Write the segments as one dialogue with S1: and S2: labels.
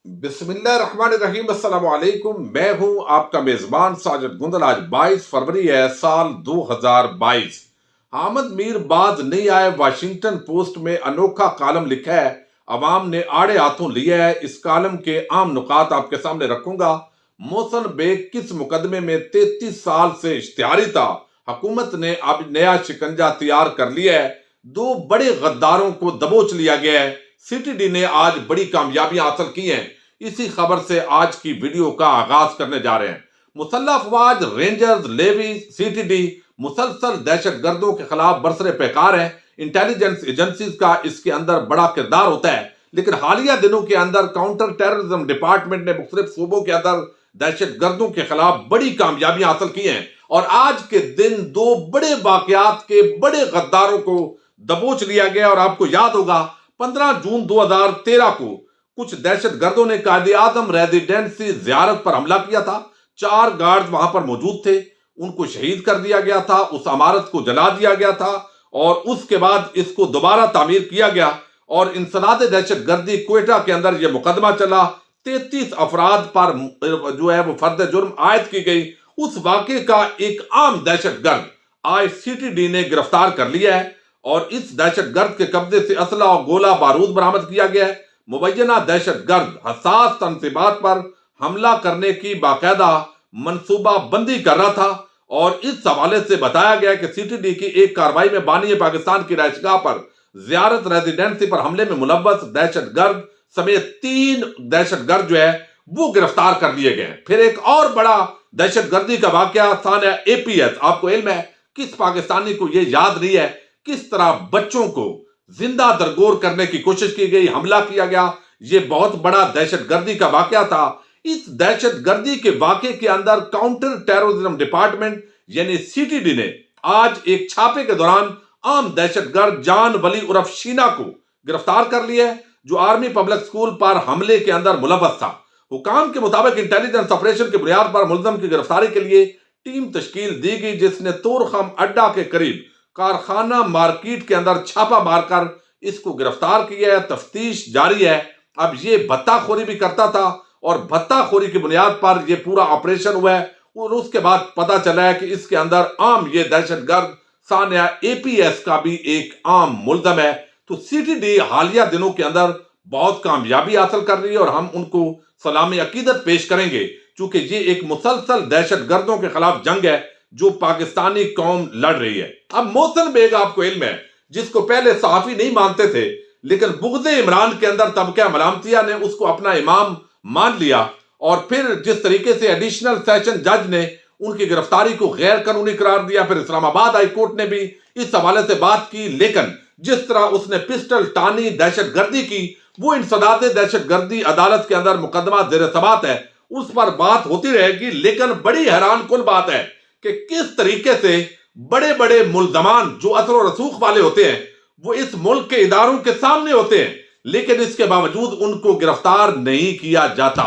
S1: بسم اللہ الرحمن الرحیم، السلام علیکم۔ میں ہوں آپ کا میزبان ساجد گندل۔ آج 22 فروری ہے، سال 2022۔ حامد میر باز نہیں آئے، واشنگٹن پوسٹ میں انوکھا کالم لکھا ہے، عوام نے آڑے ہاتھوں لیا ہے۔ اس کالم کے عام نکات آپ کے سامنے رکھوں گا۔ محسن بیگ کس مقدمے میں 33 سال سے اشتہاری تھا، حکومت نے اب نیا شکنجہ تیار کر لیا ہے۔ دو بڑے غداروں کو دبوچ لیا گیا ہے۔ سی ٹی ڈی نے آج بڑی کامیابیاں حاصل کی ہیں۔ اسی خبر سے آج کی ویڈیو کا آغاز کرنے جا رہے ہیں۔ مسلح افواج، Rangers, levies, C T D مسلسل دہشت گردوں کے خلاف برسر پیکار ہیں۔ انٹیلیجنس ایجنسیز کا اس کے اندر بڑا کردار ہوتا ہے، لیکن حالیہ دنوں کے اندر کاؤنٹر ٹیررزم ڈپارٹمنٹ نے مختلف صوبوں کے اندر دہشت گردوں کے خلاف بڑی کامیابیاں حاصل کی ہیں، اور آج کے دن دو بڑے واقعات کے بڑے غداروں کو دبوچ لیا گیا۔ اور آپ کو یاد ہوگا 15 جون 2013 کو کچھ دہشت گردوں نے قائد اعظم ریزیڈنسی زیارت پر حملہ کیا تھا۔ 4 گارڈز وہاں پر موجود تھے، ان کو شہید کر دیا گیا تھا، اس عمارت کو جلا دیا گیا تھا، اور اس کے بعد اس کو دوبارہ تعمیر کیا گیا، اور انسداد دہشت گردی کوئٹہ کے اندر یہ مقدمہ چلا۔ 33 افراد پر جو ہے وہ فرد جرم عائد کی گئی۔ اس واقعے کا ایک عام دہشت گرد آج سی ٹی ڈی نے گرفتار کر لیا ہے، اور اس دہشت گرد کے قبضے سے اسلحہ اور گولہ بارود برآمد کیا گیا ہے۔ مبینہ دہشت گرد حساس تنصیبات پر حملہ کرنے کی باقاعدہ منصوبہ بندی کر رہا تھا، اور اس حوالے سے بتایا گیا کہ سی ٹی ڈی کی ایک کارروائی میں بانی پاکستان کی رہائش گاہ پر زیارت ریزیڈنسی پر حملے میں ملوث دہشت گرد سمیت 3 دہشت گرد جو ہے وہ گرفتار کر لیے گئے۔ پھر ایک اور بڑا دہشت گردی کا واقعہ سانحہ اے پی ایس، آپ کو علم ہے، کس پاکستانی کو یہ یاد نہیں ہے کس طرح بچوں کو زندہ درگور کرنے کی کوشش کی گئی، حملہ کیا گیا۔ یہ بہت بڑا دہشت گردی کا واقعہ تھا۔ اس دہشت گردی کے واقعے کے اندر کاؤنٹر ٹیررزم ڈپارٹمنٹ یعنی سی ٹی ڈی نے آج ایک چھاپے کے دوران عام دہشت گرد جان ولی عرف شینا کو گرفتار کر لیا ہے، جو آرمی پبلک سکول پر حملے کے اندر ملوث تھا۔ حکام کے مطابق انٹیلیجنس آپریشن کی بنیاد پر ملزم کی گرفتاری کے لیے ٹیم تشکیل دی گئی، جس نے طورخم اڈا کے قریب کارخانہ مارکیٹ کے اندر چھاپا مار کر اس کو گرفتار کیا ہے۔ تفتیش جاری ہے۔ اب یہ بھتہ خوری بھی کرتا تھا، اور بھتہ خوری کی بنیاد پر یہ پورا آپریشن ہوا ہے، اور اس کے بعد پتہ چلا ہے کہ اس کے اندر عام یہ دہشت گرد سانحہ اے پی ایس کا بھی ایک عام ملزم ہے۔ تو سی ٹی ڈی حالیہ دنوں کے اندر بہت کامیابی حاصل کر رہی ہے، اور ہم ان کو سلام عقیدت پیش کریں گے، چونکہ یہ ایک مسلسل دہشت گردوں کے خلاف جنگ ہے جو پاکستانی قوم لڑ رہی ہے۔ اب محسن بیگ آپ کو علم ہے، جس کو پہلے صحافی نہیں مانتے تھے، لیکن بغض عمران کے اندر طبقہ ملامتیہ نے اس کو اپنا امام مان لیا، اور پھر جس طریقے سے ایڈیشنل سیشن جج نے ان کی گرفتاری کو غیر قانونی قرار دیا، پھر اسلام آباد ہائی کورٹ نے بھی اس حوالے سے بات کی، لیکن جس طرح اس نے پسٹل ٹانی دہشت گردی کی، وہ انسداد دہشت گردی عدالت کے اندر مقدمہ زیر سماعت ہے، اس پر بات ہوتی رہے گی۔ لیکن بڑی حیران کن بات ہے کہ کس طریقے سے بڑے بڑے ملزمان جو اثر و رسوخ والے ہوتے ہیں وہ اس ملک کے اداروں کے سامنے ہوتے ہیں، لیکن اس کے باوجود ان کو گرفتار نہیں کیا جاتا۔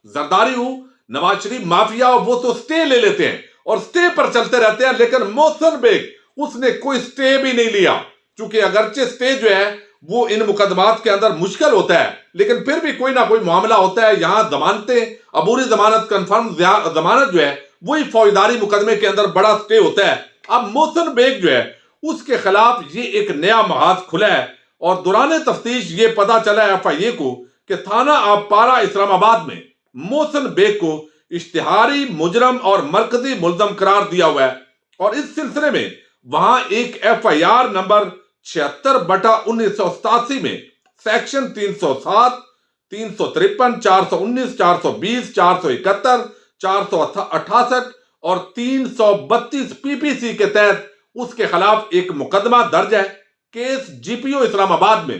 S1: زرداری ہو، نواز شریف مافیا ہو، وہ تو سٹے لے لیتے ہیں اور سٹے پر چلتے رہتے ہیں، لیکن محسن بیگ اس نے کوئی سٹے بھی نہیں لیا، چونکہ اگرچہ سٹے جو ہے وہ ان مقدمات کے اندر مشکل ہوتا ہے، لیکن پھر بھی کوئی نہ کوئی معاملہ ہوتا ہے۔ یہاں ضمانتیں، عبوری ضمانت، کنفرم ضمانت جو ہے وہی فوجداری مقدمے کے اندر بڑا سٹے ہوتا ہے۔ اب محسن بیگ جو ہے اس کے خلاف یہ ایک نیا محاذ کھلا ہے، اور دوران تفتیش یہ پتا چلا ہے ایف آئی اے کو کہ تھانہ آبپارہ اسلام آباد میں محسن بیگ کو اشتہاری مجرم اور مرکزی ملزم قرار دیا ہوا ہے، اور اس سلسلے میں وہاں ایک ایف آئی آر نمبر 76/1987 میں سیکشن 307، 353، 419، 420، 471، 468 اور 332 پی پی سی کے تحت اس کے خلاف ایک مقدمہ درج ہے۔ کیس جی پی او اسلام آباد میں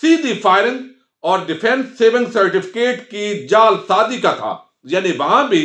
S1: سیدھی فائرنگ اور ڈیفنس سیونگ سرٹیفکیٹ کی جعل سازی کا تھا، یعنی وہاں بھی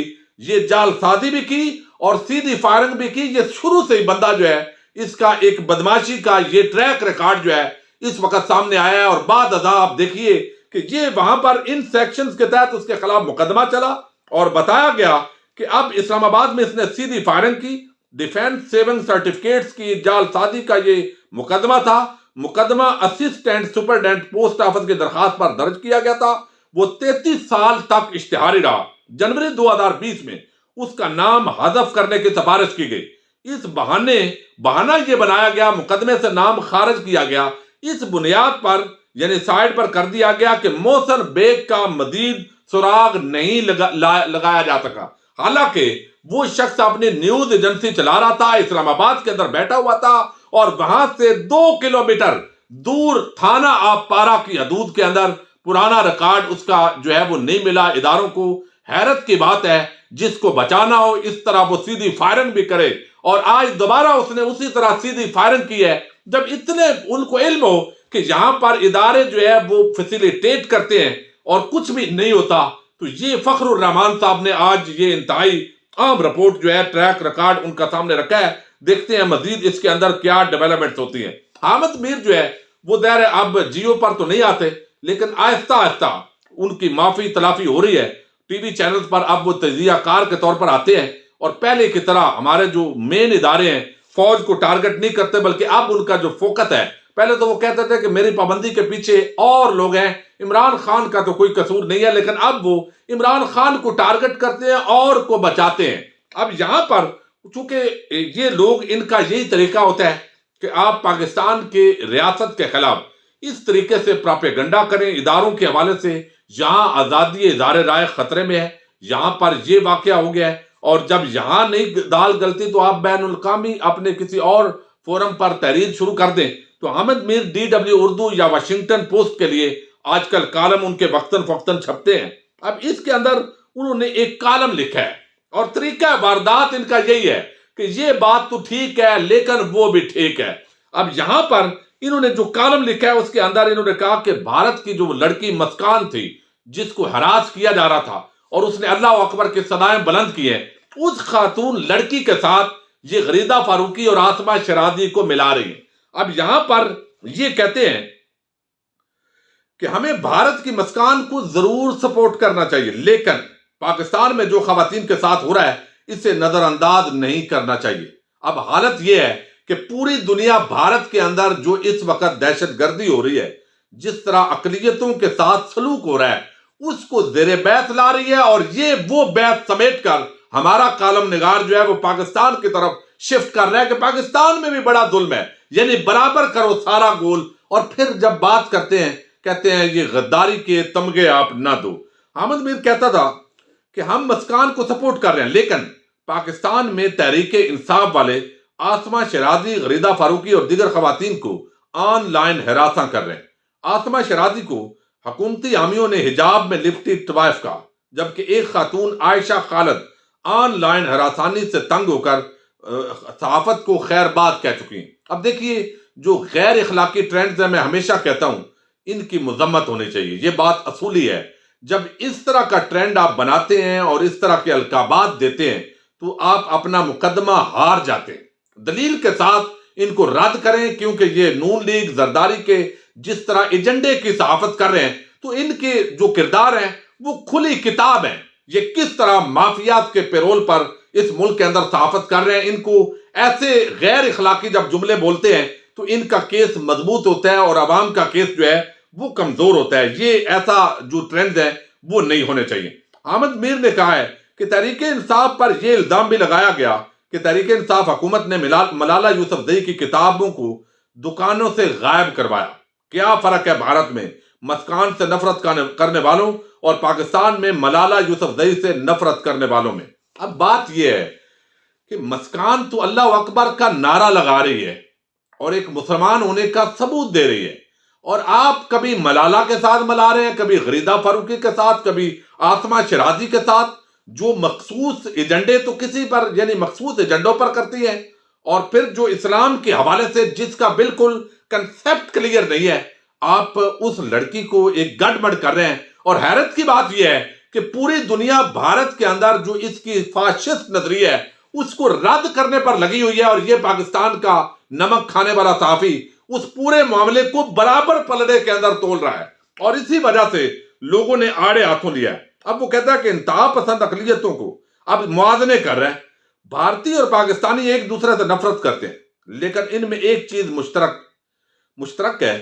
S1: یہ جعل سازی بھی کی اور سیدھی فائرنگ بھی کی۔ یہ شروع سے ہی بندہ جو ہے اس کا ایک بدماشی کا یہ ٹریک ریکارڈ جو ہے اس وقت سامنے آیا ہے، اور بعد ازاں آپ دیکھیے کہ یہ وہاں پر ان سیکشنز کے تحت اس کے خلاف مقدمہ چلا، اور بتایا گیا کہ اب اسلام آباد میں اس نے سیدھی فائرنگ کی، ڈیفنس سیونگ سرٹیفکیٹس کی جعل سازی کا یہ مقدمہ تھا۔ مقدمہ اسسٹنٹ سپرڈنٹ پوسٹ آفس کی درخواست پر درج کیا گیا تھا۔ وہ 33 سال تک اشتہاری رہا۔ جنوری 2020 میں اس کا نام حذف کرنے کی سفارش کی گئی۔ اس بہانہ یہ بنایا گیا، مقدمے سے نام خارج کیا گیا، اس بنیاد پر یعنی سائٹ پر کر دیا گیا کہ محسن بیگ کا مزید سراغ نہیں لگایا جا سکا، حالانکہ وہ شخص اپنی نیوز ایجنسی چلا رہا تھا، اسلام آباد کے اندر بیٹھا ہوا تھا، اور وہاں سے 2 کلومیٹر دور تھانہ آب پارا کی حدود کے اندر پرانا ریکارڈ اس کا جو ہے وہ نہیں ملا اداروں کو۔ حیرت کی بات ہے، جس کو بچانا ہو اس طرح وہ سیدھی فائرنگ بھی کرے، اور آج دوبارہ اس نے اسی طرح سیدھی فائرنگ کی ہے، جب اتنے ان کو علم ہو کہ یہاں پر ادارے جو ہے وہ فیسیلیٹیٹ کرتے ہیں اور کچھ بھی نہیں ہوتا۔ تو یہ فخر الرحمان صاحب نے آج یہ انتہائی عام رپورٹ جو ہے، ٹریک ریکارڈ ان کا سامنے رکھا ہے۔ دیکھتے ہیں مزید اس کے اندر کیا ڈیولپمنٹس ہوتی ہیں۔ حامد میر جو ہے وہ دیر اب جیو پر تو نہیں آتے، لیکن آہستہ آہستہ ان کی معافی تلافی ہو رہی ہے۔ ٹی وی چینل پر اب وہ تجزیہ کار کے طور پر آتے ہیں، اور پہلے کی طرح ہمارے جو مین ادارے ہیں فوج کو ٹارگٹ نہیں کرتے، بلکہ اب ان کا جو فوکس ہے، پہلے تو وہ کہتے تھے کہ میری پابندی کے پیچھے اور لوگ ہیں، عمران خان کا تو کوئی قصور نہیں ہے، لیکن اب وہ عمران خان کو ٹارگٹ کرتے ہیں اور کو بچاتے ہیں۔ اب یہاں پر چونکہ یہ لوگ، ان کا یہی طریقہ ہوتا ہے کہ آپ پاکستان کے ریاست کے خلاف اس طریقے سے پراپیگنڈا کریں اداروں کے حوالے سے۔ یہاں آزادی اظہار رائے خطرے میں ہے، یہاں پر یہ واقعہ ہو گیا ہے، اور جب یہاں نہیں دال گلتی تو آپ بین الاقوامی اپنے کسی اور فورم پر تحریر شروع کر دیں۔ تو حامد میر DW اردو یا واشنگٹن پوسٹ کے لیے آج کل کالم ان کے وقتاً فوقتاً چھپتے ہیں۔ اب اس کے اندر انہوں نے ایک کالم لکھا ہے، اور طریقہ واردات ان کا یہی ہے کہ یہ بات تو ٹھیک ہے لیکن وہ بھی ٹھیک ہے۔ اب یہاں پر انہوں نے جو کالم لکھا ہے اس کے اندر انہوں نے کہا کہ بھارت کی جو لڑکی مسکان تھی، جس کو ہراس کیا جا رہا تھا اور اس نے اللہ اکبر کی صدائیں بلند کی ہیں، اس خاتون لڑکی کے ساتھ یہ غریدہ فاروقی اور آسمہ شرازی کو ملا رہی ہیں۔ اب یہاں پر یہ کہتے ہیں کہ ہمیں بھارت کی مسکان کو ضرور سپورٹ کرنا چاہیے، لیکن پاکستان میں جو خواتین کے ساتھ ہو رہا ہے اسے نظر انداز نہیں کرنا چاہیے۔ اب حالت یہ ہے کہ پوری دنیا بھارت کے اندر جو اس وقت دہشت گردی ہو رہی ہے، جس طرح اقلیتوں کے ساتھ سلوک ہو رہا ہے، اس کو زیر بحث لا رہی ہے، اور یہ وہ بحث سمیٹ کر ہمارا کالم نگار جو ہے وہ پاکستان کی طرف شفٹ کر رہا ہے کہ پاکستان میں بھی بڑا ظلم ہے، یعنی برابر کرو سارا گول، اور پھر جب بات کرتے ہیں کہتے ہیں یہ غداری کے تمغے آپ نہ دو۔ حامد میر کہتا تھا کہ ہم مسکان کو سپورٹ کر رہے ہیں، لیکن پاکستان میں تحریک انصاف والے آسمہ شرازی، غریدہ فاروقی اور دیگر خواتین کو آن لائن ہراساں کر رہے ہیں۔ آسمہ شرازی کو حکومتی حامیوں نے حجاب میں لپٹی طوائف کہا، جبکہ ایک خاتون عائشہ خالد آن لائن ہراسانی سے تنگ ہو کر صحافت کو خیر بات کہہ چکی ہیں۔ اب دیکھیے، جو غیر اخلاقی ٹرینڈز ہیں، میں ہمیشہ کہتا ہوں ان کی مذمت ہونی چاہیے، یہ بات اصولی ہے۔ جب اس طرح کا ٹرینڈ آپ بناتے ہیں اور اس طرح کے القابات دیتے ہیں تو آپ اپنا مقدمہ ہار جاتے ہیں۔ دلیل کے ساتھ ان کو رد کریں، کیونکہ یہ نون لیگ زرداری کے جس طرح ایجنڈے کی صحافت کر رہے ہیں، تو ان کے جو کردار ہیں وہ کھلی کتاب ہیں۔ یہ کس طرح مافیات کے پیرول پر اس ملک کے اندر صحافت کر رہے ہیں، ان کو ایسے غیر اخلاقی جب جملے بولتے ہیں تو ان کا کیس مضبوط ہوتا ہے اور عوام کا کیس جو ہے وہ کمزور ہوتا ہے۔ یہ ایسا جو ٹرینڈ ہے وہ نہیں ہونے چاہیے۔ حامد میر نے کہا ہے کہ تحریک انصاف پر یہ الزام بھی لگایا گیا کہ تحریک انصاف حکومت نے ملالہ یوسفزئی کی کتابوں کو دکانوں سے غائب کروایا۔ کیا فرق ہے بھارت میں مسکان سے نفرت کرنے والوں اور پاکستان میں ملالہ یوسفزئی سے نفرت کرنے والوں میں؟ اب بات یہ ہے کہ مسکان تو اللہ اکبر کا نعرہ لگا رہی ہے اور ایک مسلمان ہونے کا ثبوت دے رہی ہے، اور آپ کبھی ملالہ کے ساتھ ملا رہے ہیں، کبھی غریدہ فاروقی کے ساتھ، کبھی آسمہ شرازی کے ساتھ، جو مخصوص ایجنڈے تو کسی پر یعنی مخصوص ایجنڈوں پر کرتی ہے، اور پھر جو اسلام کے حوالے سے جس کا بالکل کنسیپٹ کلیئر نہیں ہے، آپ اس لڑکی کو ایک گڈ مڈ کر رہے ہیں۔ اور حیرت کی بات یہ ہے کہ پوری دنیا بھارت کے اندر جو اس کی فاشسٹ نظریہ ہے اس کو رد کرنے پر لگی ہوئی ہے، اور یہ پاکستان کا نمک کھانے والا صحافی اس پورے معاملے کو برابر پلڑے کے اندر تول رہا ہے، اور اسی وجہ سے لوگوں نے آڑے ہاتھوں لیا ہے۔ اب وہ کہتا ہے کہ انتہا پسند اقلیتوں کو اب موازنے کر رہے ہیں۔ بھارتی اور پاکستانی ایک دوسرے سے نفرت کرتے ہیں، لیکن ان میں ایک چیز مشترک ہے،